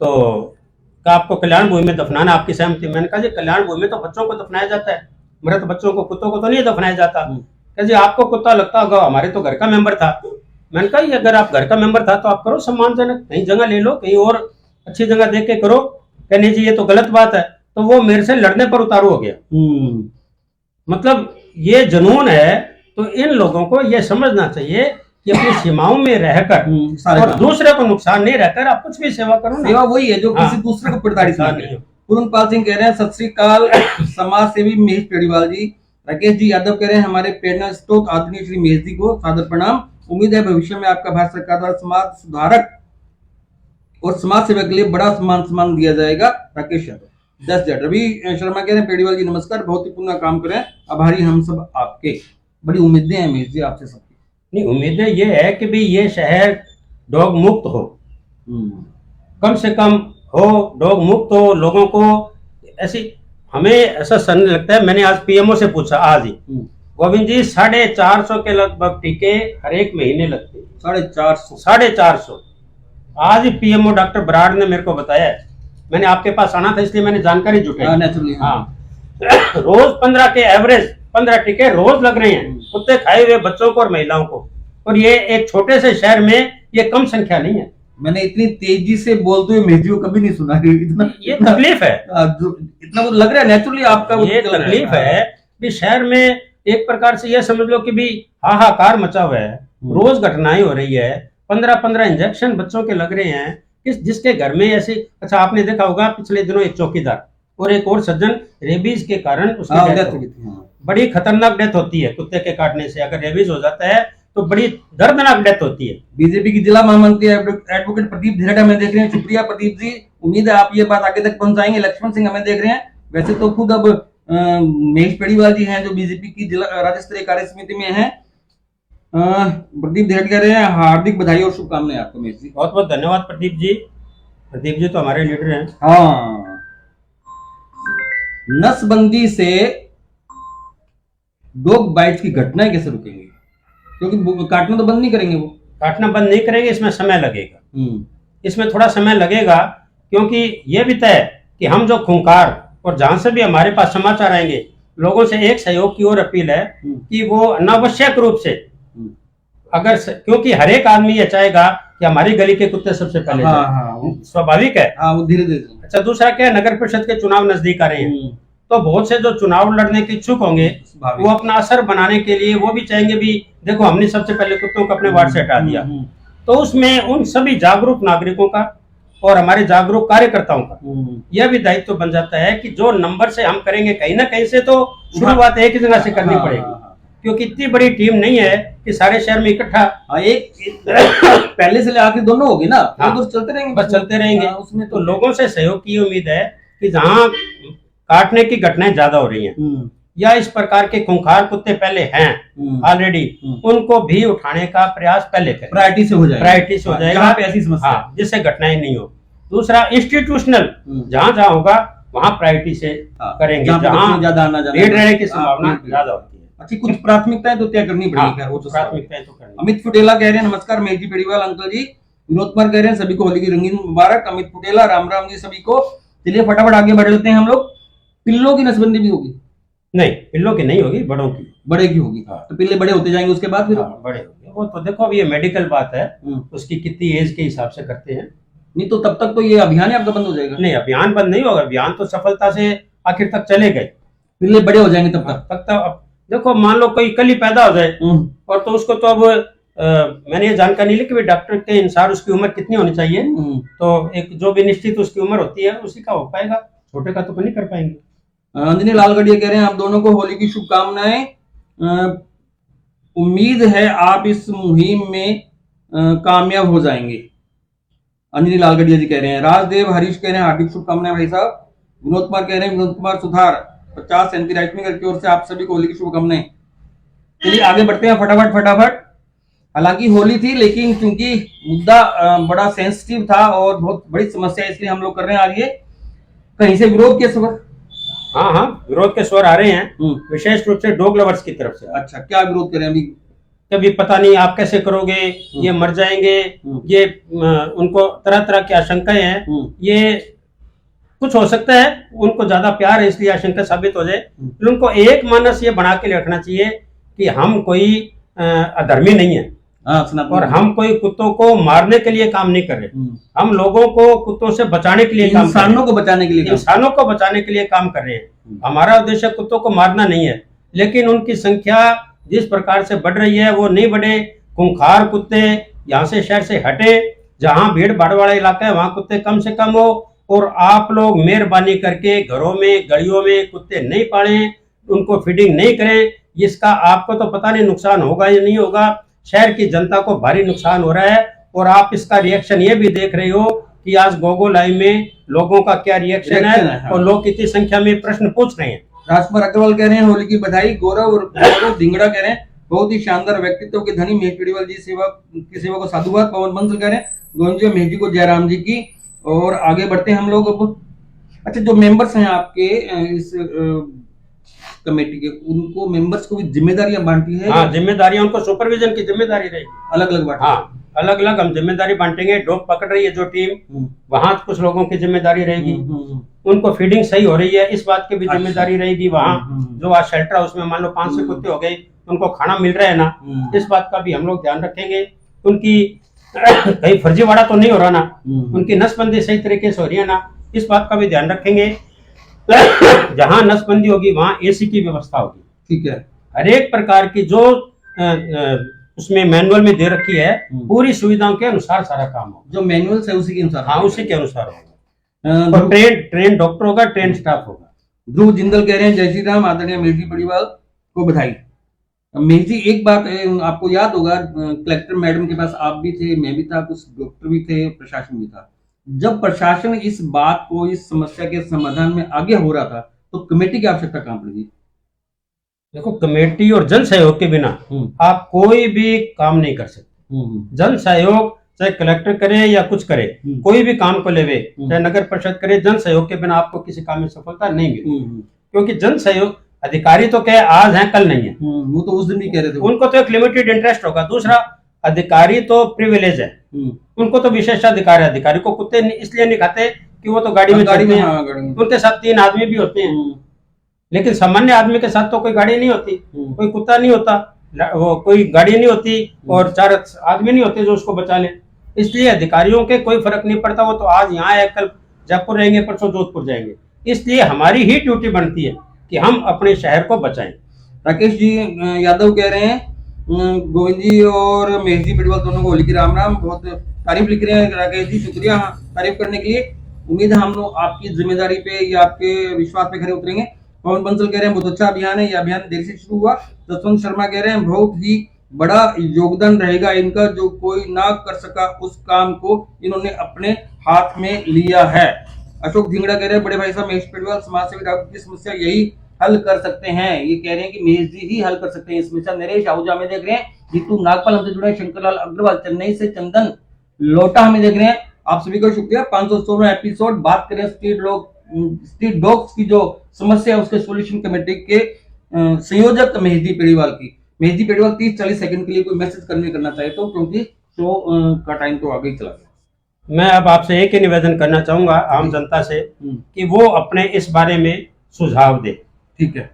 तो क्या आपको कल्याण भूमि में दफनाना, आपकी सहमति? मैंने कहा जी कल्याण भूमि में तो बच्चों को दफनाया जाता है, मृत बच्चों को, कुत्तों को तो नहीं दफनाया जाता। कह जी आपको कुत्ता लगता होगा, हमारे तो घर का मेंबर था। मैंने कहा ये अगर आप घर का मेंबर था तो आप करो सम्मानजनक, कहीं जगह ले लो, कहीं और अच्छी जगह देख के करो। कहने जी ये तो गलत बात है, तो वो मेरे से लड़ने पर उतारू हो गया। मतलब ये जुनून है। तो इन लोगों को ये समझना चाहिए कि अपनी सीमाओं में रहकर और दूसरे को नुकसान नहीं रहकर आप कुछ भी सेवा करो ना। सेवा वही है जो किसी दूसरे को प्रताड़ित ना करे। पूरनपाल सिंह कह रहे हैं सत श्री अकाल समाज सेवी महेश पेड़ीवाल जी। राकेश जी यादव कह रहे हैं हमारे प्रेरणा स्रोत आदरणीय श्री महेश जी को सादर प्रणाम। उम्मीद है भविष्य में आपका भारत सरकार द्वारा समाज सुधारक और समाज सेवा के लिए बड़ा सम्मान दिया जाएगा। राकेश यादव 10 रवि शर्मा कह रहे हैं पेड़ीवाल जी नमस्कार, बहुत ही पूर्ण काम करें, आभारी हम सब आपके। बड़ी उम्मीदें हैं महेश जी आपसे सबकी। नहीं, उम्मीदें ये है कि भाई ये शहर डॉग मुक्त हो, कम से कम हो, डॉग मुक्त हो। लोगों को ऐसी हमें ऐसा सन लगता है, मैंने आज पीएमओ से पूछा आज ही, गोविंद जी 450 के लगभग टीके हर एक महीने लगते हैं। 450 आज ही पीएमओ डॉक्टर बराड़ ने मेरे को बताया है। मैंने आपके पास आना था इसलिए मैंने जानकारी जुटाई। हाँ रोज 15 के एवरेज 15 टीके रोज लग रहे हैं कुत्ते खाए हुए बच्चों को और महिलाओं को। और ये एक छोटे से शहर में ये कम संख्या नहीं है। मैंने इतनी तेजी से बोलते हुए मेहदी को कभी नहीं सुना। इतना ये तकलीफ है, इतना वो लग रहा है नेचुरली आपका ये तकलीफ है कि शहर में एक प्रकार से ये समझ लो कि भी हाहाकार मचा हुआ है, रोज घटनाएं हो रही है। 15 इंजेक्शन बच्चों के लग रहे हैं जिसके घर में ऐसी। अच्छा आपने देखा होगा पिछले दिनों एक चौकीदार और एक और सज्जन रेबीज के कारण उसकी बड़ी खतरनाक डेथ होती है कुत्ते के काटने से। अगर रेबीज हो जाता है तो बड़ी दर्दनाक डेथ होती है। बीजेपी की जिला महामंत्री एडवोकेट प्रदीप धेरट हमें देख रहे हैं, शुक्रिया प्रदीप जी। उम्मीद है आप ये बात आगे तक पहुंचाएंगे। लक्ष्मण सिंह हमें देख रहे हैं, वैसे तो खुद अब महेश पेड़ीवाल जी हैं जो बीजेपी की जिला राज्य स्तरीय कार्य समिति में है। प्रदीप धेरट कह रहे हैं हार्दिक बधाई और शुभकामनाएं आपको महेश जी। बहुत बहुत धन्यवाद प्रदीप जी। प्रदीप जी तो हमारे लीडर हैं। हाँ, नसबंदी से डॉग बाइट्स की घटनाएं कैसे रुकेंगी? क्योंकि काटना तो बंद नहीं करेंगे, वो काटना बंद नहीं करेंगे, इसमें समय लगेगा। इसमें थोड़ा समय लगेगा क्योंकि ये भी तय कि हम जो खूंखार और जहां से भी हमारे पास समाचार आएंगे लोगों से एक सहयोग की और अपील है कि वो अनावश्यक रूप से अगर क्योंकि हर एक आदमी ये चाहेगा कि हमारी गली के कुत्ते सबसे पहले स्वाभाविक है। वो धीरे धीरे। अच्छा दूसरा क्या है, नगर परिषद के चुनाव नजदीक आ रहे हैं तो बहुत से जो चुनाव लड़ने के इच्छुक होंगे वो अपना असर बनाने के लिए वो भी चाहेंगे भी देखो हमने सबसे पहले कुत्तों को अपने वार्ड से हटा दिया। तो उसमें उन सभी जागरूक नागरिकों का और हमारे जागरूक कार्यकर्ताओं का यह भी दायित्व बन जाता है कि जो नंबर से हम करेंगे कहीं ना कहीं से तो शुरुआत एक ही जगह से करनी पड़ेगी क्योंकि इतनी बड़ी टीम नहीं है कि सारे शहर में इकट्ठा एक पहले से आखिर दोनों होगी ना। तो चलते रहेंगे, बस चलते रहेंगे। उसमें तो लोगों से सहयोग की उम्मीद है कि जहाँ काटने की घटनाएं ज्यादा हो रही हैं या इस प्रकार के खूंखार कुत्ते पहले हैं ऑलरेडी उनको भी उठाने का प्रयास पहले करें। प्रायोरिटी से हो जाएगा ऐसी समस्या जिससे घटनाएं नहीं हो। दूसरा इंस्टीट्यूशनल जहाँ जहाँ होगा वहाँ प्रायोरिटी से करेंगे जहाँ ज्यादा आना भीड़ रहने की संभावना ज्यादा होती है। अच्छी कुछ प्राथमिकताएं तो तय करनी पड़ेगी। वो तो प्राथमिकताएं तो करनी। अमित फुटेला कह रहे हैं नमस्कार महेश जी पेड़ीवाल अंकल जी। विनोद कुमार कह रहे हैं सभी को होली की रंगीन मुबारक। अमित फुटेला राम राम जी सभी को। चलिए फटाफट आगे बढ़ लेते हैं हम लोग। पिल्लों की नसबंदी भी होगी? नहीं पिल्लों की नहीं होगी, बड़ों की। बड़े की होगी। तो पिल्ले बड़े होते जाएंगे उसके बाद फिर बड़े होंगे। वो तो देखो अब ये मेडिकल बात है, उसकी कितनी एज के हिसाब से करते हैं। नहीं तो तब तक तो ये अभियान आपका बंद हो जाएगा। नहीं अभियान बंद नहीं होगा, अभियान तो सफलता से आखिर तक चले गए। पिल्ले बड़े हो जाएंगे तब तक अब देखो मान लो कोई कल ही पैदा हो जाए और तो उसको तो अब मैंने ये जानकारी नहीं ली कि डॉक्टर के अनुसार उसकी उम्र कितनी होनी चाहिए। तो एक जो भी निश्चित उसकी उम्र होती है उसी का हो पाएगा, छोटे का तो नहीं कर पाएंगे। अंजनी लालगढ़िया कह रहे हैं आप दोनों को होली की शुभकामनाएं। उम्मीद है आप इस मुहिम में कामयाब हो जाएंगे। अंजनी लालगढ़िया जी कह रहे हैं। राजदेव हरीश कह रहे हैं हार्दिक शुभकामनाएं भाई साहब। विनोद कुमार कह रहे हैं विनोद कुमार सुधार 50 एंटी राइटमिंग की ओर से आप सभी को होली की शुभकामनाएं। चलिए आगे बढ़ते हैं फटाफट। हालांकि होली थी लेकिन क्योंकि मुद्दा बड़ा सेंसिटिव था और बहुत बड़ी समस्या इसलिए हम लोग कर रहे हैं आज ये। कहीं से विरोध के स्वर? हाँ विरोध के स्वर आ रहे हैं विशेष रूप से डॉग लवर्स की तरफ से। अच्छा क्या विरोध करें अभी? कभी पता नहीं आप कैसे करोगे, ये मर जाएंगे, ये उनको तरह तरह की आशंकाएं हैं। ये कुछ हो सकता है उनको ज्यादा प्यार है इसलिए आशंका साबित हो जाए। उनको एक मानस ये बना के रखना चाहिए कि हम कोई अधर्मी नहीं है, हाँ, सनातन और हम कोई कुत्तों को मारने के लिए काम नहीं कर रहे। हम लोगों को कुत्तों से बचाने के लिए काम कर रहे हैं, इंसानों को बचाने के लिए इंसानों को बचाने के लिए काम कर रहे हैं। हमारा उद्देश्य कुत्तों को मारना नहीं है, लेकिन उनकी संख्या जिस प्रकार से बढ़ रही है वो नहीं बढ़े। खूंखार कुत्ते यहाँ से शहर से हटे, जहाँ भीड़ भाड़ वाला इलाका है वहाँ कुत्ते कम से कम हो, और आप लोग मेहरबानी करके घरों में गलियों में कुत्ते नहीं पालें, उनको फीडिंग नहीं करें। इसका आपको तो पता नहीं नुकसान होगा या नहीं होगा, शहर की जनता को भारी नुकसान हो रहा है। और आप इसका रिएक्शन ये भी देख रहे हो कि आज गोगो लाइव में लोगों का क्या रिएक्शन है, हाँ। और लोग कितनी संख्या में प्रश्न पूछ रहे हैं। राजकुमार अग्रवाल कह रहे हैं होली की बधाई। गौरव और धिंगड़ा कह रहे हैं बहुत ही शानदार व्यक्तित्व के धनी महेश पेड़ीवाल जी की सेवा को साधुवाद। पवन बंसल कह रहे हैं गोविंद जी महेश जी को जयराम जी की। और आगे बढ़ते हैं हम लोग अब। अच्छा, जो मेंबर्स हैं आपके इस कमेटी के, उनको मेंबर्स को भी जिम्मेदारियां बांटी है? हाँ, जिम्मेदारियां उनको सुपरविजन की जिम्मेदारी रहेगी। अलग अलग बांटी? हाँ, अलग अलग हम जिम्मेदारी बांटेंगे। डॉग पकड़ रही है जो टीम, वहां कुछ लोगों की जिम्मेदारी रहेगी। उनको फीडिंग सही हो रही है इस बात की भी जिम्मेदारी रहेगी। वहाँ जो आज शेल्टर हाउस में मान लो 500 कुत्ते हो गए, उनको खाना मिल रहा है ना, इस बात का भी हम लोग ध्यान रखेंगे। उनकी कहीं फर्जीवाड़ा तो नहीं हो रहा ना, उनकी नसबंदी सही तरीके से हो रही है ना, इस बात का भी ध्यान रखेंगे। जहाँ नसबंदी होगी वहाँ एसी की व्यवस्था होगी। ठीक है। हर एक प्रकार की जो उसमें मैनुअल में दे रखी है पूरी सुविधाओं के अनुसार सारा काम होगा। जो मैनुअल है उसी के अनुसार? हाँ, उसी के अनुसार होगा। और ट्रेन डॉक्टर होगा, ट्रेन स्टाफ होगा। ध्रुव जिंदल कह रहे हैं जय श्री राम, आदरणीय महेश जी पेड़ीवाल को बधाई। महेश जी, एक बात आपको याद होगा, कलेक्टर मैडम के पास आप भी थे, मैं भी था, कुछ डॉक्टर भी थे, प्रशासन भी था। जब प्रशासन इस बात को, इस समस्या के समाधान में आगे हो रहा था, तो कमेटी की आवश्यकता कहां पड़ी? देखो, कमेटी और जन सहयोग के बिना आप कोई भी काम नहीं कर सकते। जन सहयोग चाहे कलेक्टर करे या कुछ करे, कोई भी काम को लेवे, चाहे नगर परिषद करे, जन सहयोग के बिना आपको किसी काम में सफलता नहीं मिलेगी। क्योंकि जन सहयोग, अधिकारी तो कहे आज हैं कल नहीं है, वो तो उस दिन भी कह रहे थे, उनको तो एक लिमिटेड इंटरेस्ट होगा। दूसरा, अधिकारी तो प्रिविलेज है, उनको तो विशेषाधिकार है। अधिकारी को कुत्ते इसलिए नहीं खाते कि वो तो गाड़ी में चढ़ते हैं, उनके साथ 3 आदमी भी होते हैं। लेकिन सामान्य आदमी के साथ तो कोई गाड़ी नहीं होती, कोई कुत्ता नहीं होता, वो कोई गाड़ी नहीं होती, और 4 आदमी नहीं होते जो उसको बचा ले। इसलिए अधिकारियों के कोई फर्क नहीं पड़ता, वो तो आज यहाँ है, कल जयपुर रहेंगे, परसों जोधपुर जाएंगे। इसलिए हमारी ही ड्यूटी बनती है कि हम अपने शहर को बचाएं। राकेश जी यादव कह रहे हैं गोविंद जी और महेश जी पेड़ीवाल दोनों को होली की राम राम। बहुत तारीफ लिख रहे हैं राकेश जी, शुक्रिया तारीफ करने के लिए। उम्मीद है हम लोग आपकी जिम्मेदारी पे या आपके विश्वास पे खरे उतरेंगे। पवन बंसल कह रहे हैं बहुत अच्छा अभियान है, यह अभियान देर से शुरू हुआ। जसवंत शर्मा कह रहे हैं बहुत ही बड़ा योगदान रहेगा इनका, जो कोई ना कर सका उस काम को इन्होंने अपने हाथ में लिया है। अशोक धिंगड़ा कह रहे हैं बड़े भाई साहब महेश पेड़ीवाल समाजसेवी डॉक्टर की समस्या यही हल कर सकते हैं। ये कह रहे हैं कि महेश जी ही हल कर सकते हैं समस्या। नरेश आहूजा में देख रहे हैं, जीतू नागपाल हमसे जुड़े हैं, शंकरलाल अग्रवाल चेन्नई से, चंदन लोटा हमें देख रहे हैं। आप सभी को शुक्रिया। 516वां एपिसोड। बात करें स्ट्रीट डॉग्स की जो समस्या है उसके सोल्यूशन कमेटी के संयोजक महेश जी पेड़ीवाल की। महेश जी पेड़ीवाल 30-40 सेकंड के लिए कोई मैसेज करना चाहे तो, क्योंकि शो का टाइम तो आगे ही चला गया। मैं अब आपसे एक ही निवेदन करना चाहूंगा आम जनता से कि वो अपने इस बारे में सुझाव दे। ठीक है।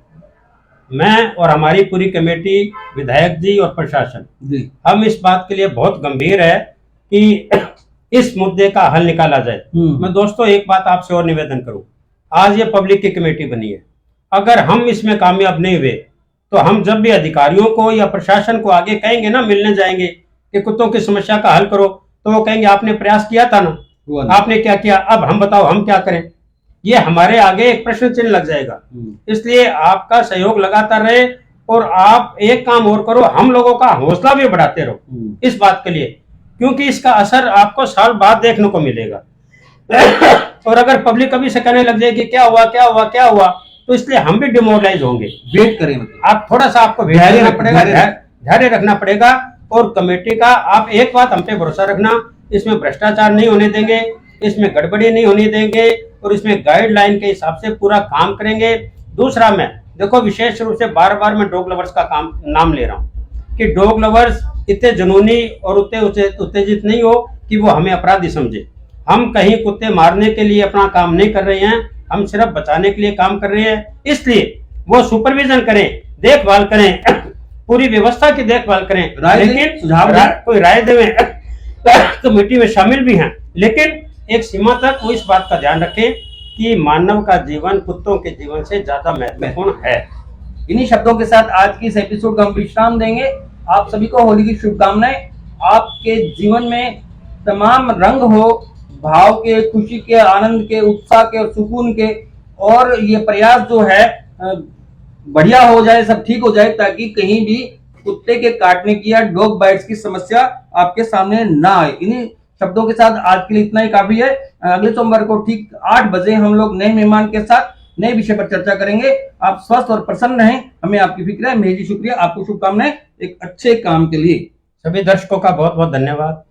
मैं और हमारी पूरी कमेटी, विधायक जी और प्रशासन जी, हम इस बात के लिए बहुत गंभीर है कि इस मुद्दे का हल निकाला जाए। मैं दोस्तों एक बात आपसे और निवेदन करूं, आज ये पब्लिक की कमेटी बनी है, अगर हम इसमें कामयाब नहीं हुए तो हम जब भी अधिकारियों को या प्रशासन को आगे कहेंगे ना, मिलने जाएंगे कि कुत्तों की समस्या का हल करो, तो वो कहेंगे आपने प्रयास किया था ना, आपने क्या किया, अब हम बताओ हम क्या करें। ये हमारे आगे एक प्रश्न चिन्ह लग जाएगा। इसलिए आपका सहयोग लगातार रहे, और आप एक काम और करो, हम लोगों का हौसला भी बढ़ाते रहो इस बात के लिए, क्योंकि इसका असर आपको साल बाद देखने को मिलेगा। और अगर पब्लिक कभी से कहने लग जाएगी क्या हुआ क्या हुआ क्या हुआ, तो इसलिए हम भी डिमोरलाइज होंगे। वेट करें, मतलब आप थोड़ा सा आपको धैर्य रखना पड़ेगा। और कमेटी का आप एक बात हम पे भरोसा रखना, इसमें भ्रष्टाचार नहीं होने देंगे, इसमें गड़बड़ी नहीं होने देंगे, और इसमें गाइडलाइन के हिसाब से पूरा काम करेंगे। दूसरा, मैं देखो विशेष रूप से बार बार मैं डॉग लवर्स का नाम ले रहा हूँ कि डॉग लवर्स इतने जुनूनी और उतने उत्तेजित नहीं हो कि वो हमें अपराधी समझे। हम कहीं कुत्ते मारने के लिए अपना काम नहीं कर रहे हैं, हम सिर्फ बचाने के लिए काम कर रहे हैं। इसलिए वो सुपरविजन करें, देखभाल करें, पूरी व्यवस्था की देखभाल करें, राय दें, लेकिन सुझाव दें। कोई राय देवें कमेटी में शामिल भी हैं, लेकिन एक सीमा तक वो इस बात का ध्यान रखें कि मानव का जीवन कुत्तों के जीवन से ज्यादा महत्वपूर्ण है। इन्हीं शब्दों के साथ आज की इस एपिसोड का हम विश्राम देंगे। आप सभी को होली की शुभकामनाएं। आपके जीवन में तमाम रंग हो, भाव के, खुशी के, आनंद के, उत्साह के और सुकून के, और ये प्रयास जो है बढ़िया हो जाए, सब ठीक हो जाए, ताकि कहीं भी कुत्ते के काटने की या डॉग बाइट्स की समस्या आपके सामने ना आए। इन्हीं शब्दों के साथ आज के लिए इतना ही काफी है। अगले सोमवार को ठीक 8 बजे हम लोग नए मेहमान के साथ नए विषय पर चर्चा करेंगे। आप स्वस्थ और प्रसन्न रहें, हमें आपकी फिक्र है। मेहजी शुक्रिया, आपको शुभकामनाएं एक अच्छे काम के लिए। सभी दर्शकों का बहुत बहुत धन्यवाद।